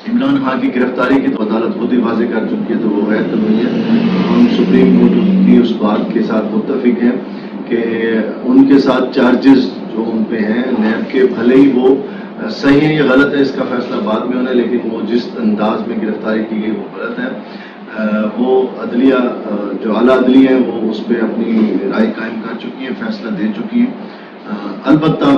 عمران خان کی گرفتاری کی تو عدالت خود ہی واضح کر چکی ہے، تو وہ غیر قانونی ہے۔ ہم سپریم کورٹ کی اس بات کے ساتھ متفق ہیں کہ ان کے ساتھ چارجز جو ان پہ ہیں نیب کے، بھلے ہی وہ صحیح ہے یا غلط ہے اس کا فیصلہ بعد میں ہونا ہے، لیکن وہ جس انداز میں گرفتاری کی گئی وہ غلط ہے۔ وہ عدلیہ جو اعلیٰ عدلیہ ہیں وہ اس پہ اپنی رائے قائم کر چکی ہے، فیصلہ دے چکی ہے۔ البتہ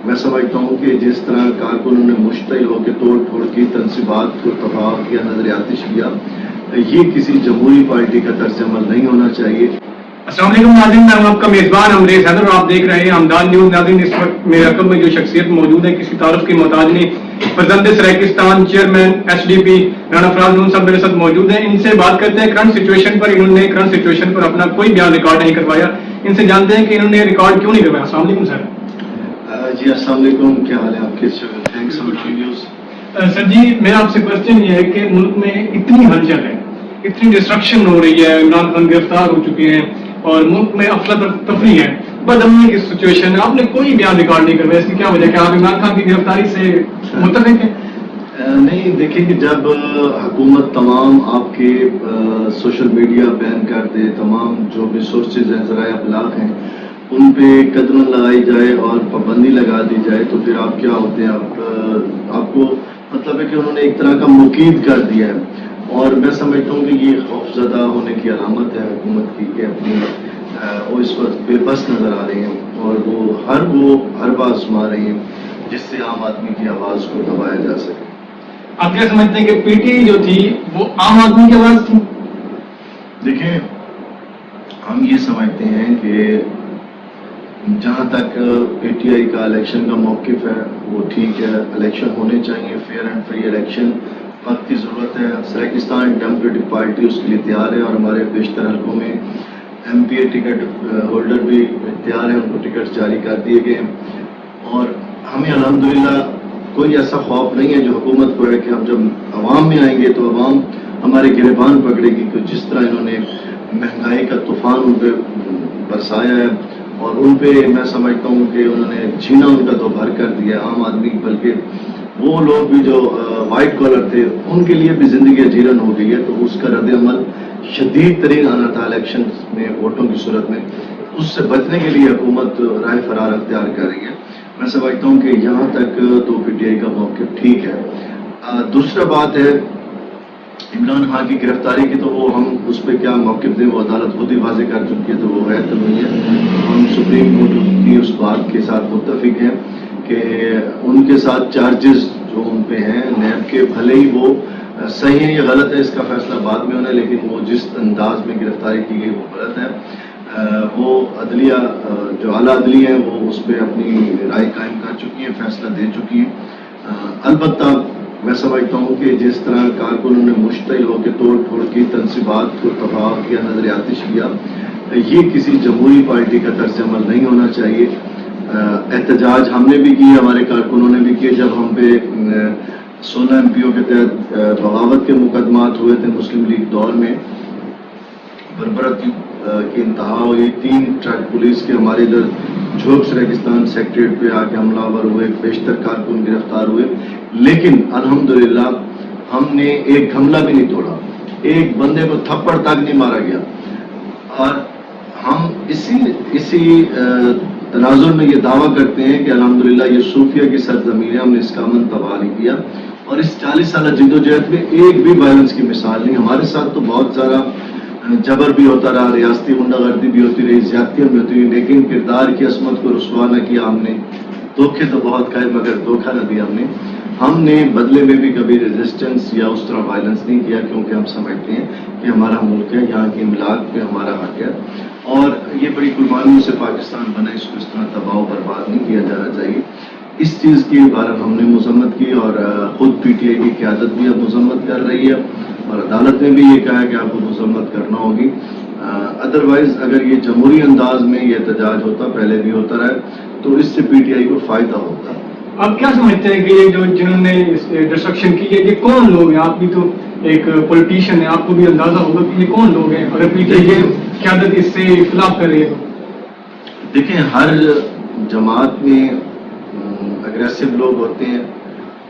میں سمجھتا ہوں کہ جس طرح کارکنوں نے مشتعل ہو کے توڑ پھوڑ کی، تنصیبات کو تباہ کیا، نظر آتش کیا، یہ کسی جمہوری پارٹی کا طرز عمل نہیں ہونا چاہیے۔ السلام علیکم ناظرین، میں ہوں آپ کا میزبان امریز حیدر اور آپ دیکھ رہے ہیں ہمدان نیوز۔ ناظرین، اس وقت میرے رقم میں جو شخصیت موجود ہے کسی تعارف کی محتاج نہیں، فرزند سرائیکستان چیئرمین SDP رانا فراز نون صاحب میرے ساتھ موجود ہیں۔ ان سے بات کرتے ہیں کرنٹ سچویشن پر۔ انہوں نے کرنٹ سچویشن پر اپنا کوئی بیان ریکارڈ نہیں کروایا، ان سے جانتے ہیں کہ انہوں نے ریکارڈ کیوں نہیں کروایا۔ السلام علیکم سر۔ جی السلام علیکم، کیا حال ہے آپ کے؟ Thanks for news. Sir ji, میرا آپ سے کوشچن یہ ہے کہ ملک میں اتنی ہلچل ہے، اتنی ڈسٹرکشن ہو رہی ہے، عمران خان گرفتار ہو چکے ہیں اور ملک میں افراتفری ہے، بدامنی کی سچویشن ہے، آپ نے کوئی بیان ریکارڈ نہیں کروایا، اس کی کیا وجہ ہے؟ کہ آپ عمران خان کی گرفتاری سے متفق ہیں؟ نہیں، دیکھیں کہ جب حکومت تمام آپ کے سوشل میڈیا بین کر دے، تمام جو بھی سورسز ہیں، ذرائع ابلاغ ہیں، ان پہ قدم لگائی جائے اور پابندی لگا دی جائے تو پھر آپ کیا ہوتے ہیں؟ آپ کو مطلب ہے کہ انہوں نے ایک طرح کا مقید کر دیا ہے، اور میں سمجھتا ہوں کہ یہ خوف زدہ ہونے کی علامت ہے حکومت کی کہ اپنی وہ اس وقت بے بس نظر آ رہے ہیں اور وہ ہر بات سنا رہی ہیں جس سے عام آدمی کی آواز کو دبایا جا سکے۔ آپ کیا سمجھتے ہیں کہ PTI جو تھی وہ عام آدمی کی آواز تھی؟ دیکھیں، ہم یہ سمجھتے ہیں کہ جہاں تک PTI کا الیکشن کا موقف ہے وہ ٹھیک ہے، الیکشن ہونے چاہیے، فیئر اینڈ فری الیکشن، وقت کی ضرورت ہے۔ سرائیکستان ڈیموکریٹک پارٹی اس کے لیے تیار ہے اور ہمارے بیشتر حلقوں میں MPA ٹکٹ ہولڈر بھی تیار ہیں، ان کو ٹکٹ جاری کر دیے گئے ہیں، اور ہمیں الحمدللہ کوئی ایسا خوف نہیں ہے جو حکومت کو ہے کہ ہم جب عوام میں آئیں گے تو عوام ہمارے گریبان پکڑے گی، کہ جس طرح انہوں نے مہنگائی کا طوفان ان پہ برسایا ہے اور ان پہ میں سمجھتا ہوں کہ انہوں نے جینا ان کا تو بھر کر دیا عام آدمی، بلکہ وہ لوگ بھی جو وائٹ کالر تھے ان کے لیے بھی زندگی اجیرن ہو گئی ہے، تو اس کا رد عمل شدید ترین آنا تھا الیکشن میں ووٹوں کی صورت میں۔ اس سے بچنے کے لیے حکومت راہ فرار اختیار کر رہی ہے۔ میں سمجھتا ہوں کہ یہاں تک تو PTI کا موقف ٹھیک ہے۔ دوسرا بات ہے عمران خان کی گرفتاری کی، تو وہ ہم اس پہ کیا موقف دیں، وہ عدالت خود ہی واضح کر چکی ہے، تو وہ غیر قانونی ہے۔ ہم سپریم کورٹ کی اس بات کے ساتھ متفق ہیں کہ ان کے ساتھ چارجز جو ان پہ ہیں نیب کے، بھلے ہی وہ صحیح ہے یا غلط ہے اس کا فیصلہ بعد میں ہونا ہے، لیکن وہ جس انداز میں گرفتاری کی گئی وہ غلط ہے۔ وہ عدلیہ جو اعلیٰ عدلیہ ہیں وہ اس پہ اپنی رائے قائم کر چکی ہے، فیصلہ دے چکی ہے۔ البتہ میں سمجھتا ہوں کہ جس طرح کارکنوں نے مشتعل ہو کے توڑ پھوڑ کی، تنصیبات کو تباہ کیا، نظر آتش کیا، یہ کسی جمہوری پارٹی کا طرز عمل نہیں ہونا چاہیے۔ احتجاج ہم نے بھی کیے، ہمارے کارکنوں نے بھی کیے، جب ہم پہ 16 MPO کے تحت بغاوت کے مقدمات ہوئے تھے مسلم لیگ دور میں، بربرت کی انتہا ہوئی، 3 ٹریک پولیس کے ہمارے ادھر جھوک سرائیکستان سیکٹریٹ پہ آ کے حملہ آور ہوئے، بیشتر کارکن گرفتار ہوئے، لیکن الحمدللہ ہم نے ایک حملہ بھی نہیں توڑا، ایک بندے کو تھپڑ تک نہیں مارا گیا، اور ہم اسی تناظر میں یہ دعویٰ کرتے ہیں کہ الحمدللہ یہ صوفیہ کی سرزمین ہے، ہم نے اس کا امن تباہ نہیں کیا، اور اس 40 سالہ جدوجہد میں ایک بھی وائلنس کی مثال نہیں۔ ہمارے ساتھ تو بہت سارا جبر بھی ہوتا رہا، ریاستی غنڈہ گردی بھی ہوتی رہی، زیادتیاں بھی ہوتی رہی، لیکن کردار کی عصمت کو رسوا نہ کیا ہم نے۔ دھوکے تو بہت کھائے مگر دھوکہ نہ دیا ہم نے بدلے میں بھی کبھی ریزسٹنس یا اس طرح وائلنس نہیں کیا، کیونکہ ہم سمجھتے ہیں کہ ہمارا ملک ہے، یہاں کی املاک پہ ہمارا حق ہے، اور یہ بڑی قربانیوں سے پاکستان بنا، اس کو اس طرح تباہ و برباد نہیں کیا جانا چاہیے۔ اس چیز کی بارے ہم نے مذمت کی، اور خود PTI کی قیادت بھی اب مذمت کر رہی ہے، اور عدالت نے بھی یہ کہا ہے کہ آپ کو مذمت کرنا ہوگی۔ ادروائز اگر یہ جمہوری انداز میں یہ احتجاج ہوتا، پہلے بھی ہوتا رہا، تو اس سے PTI کو فائدہ ہوتا۔ آپ کیا سمجھتے ہیں کہ یہ جنہوں نے ڈسٹرکشن کی ہے یہ کون لوگ ہیں؟ آپ بھی تو ایک پولیٹیشین ہے، آپ کو بھی اندازہ ہوگا کہ یہ کون لوگ ہیں اگر PTI کی قیادت اس سے اختلاف کر رہی ہے تو؟ دیکھیں، ہر جماعت میں اگریسو لوگ ہوتے ہیں،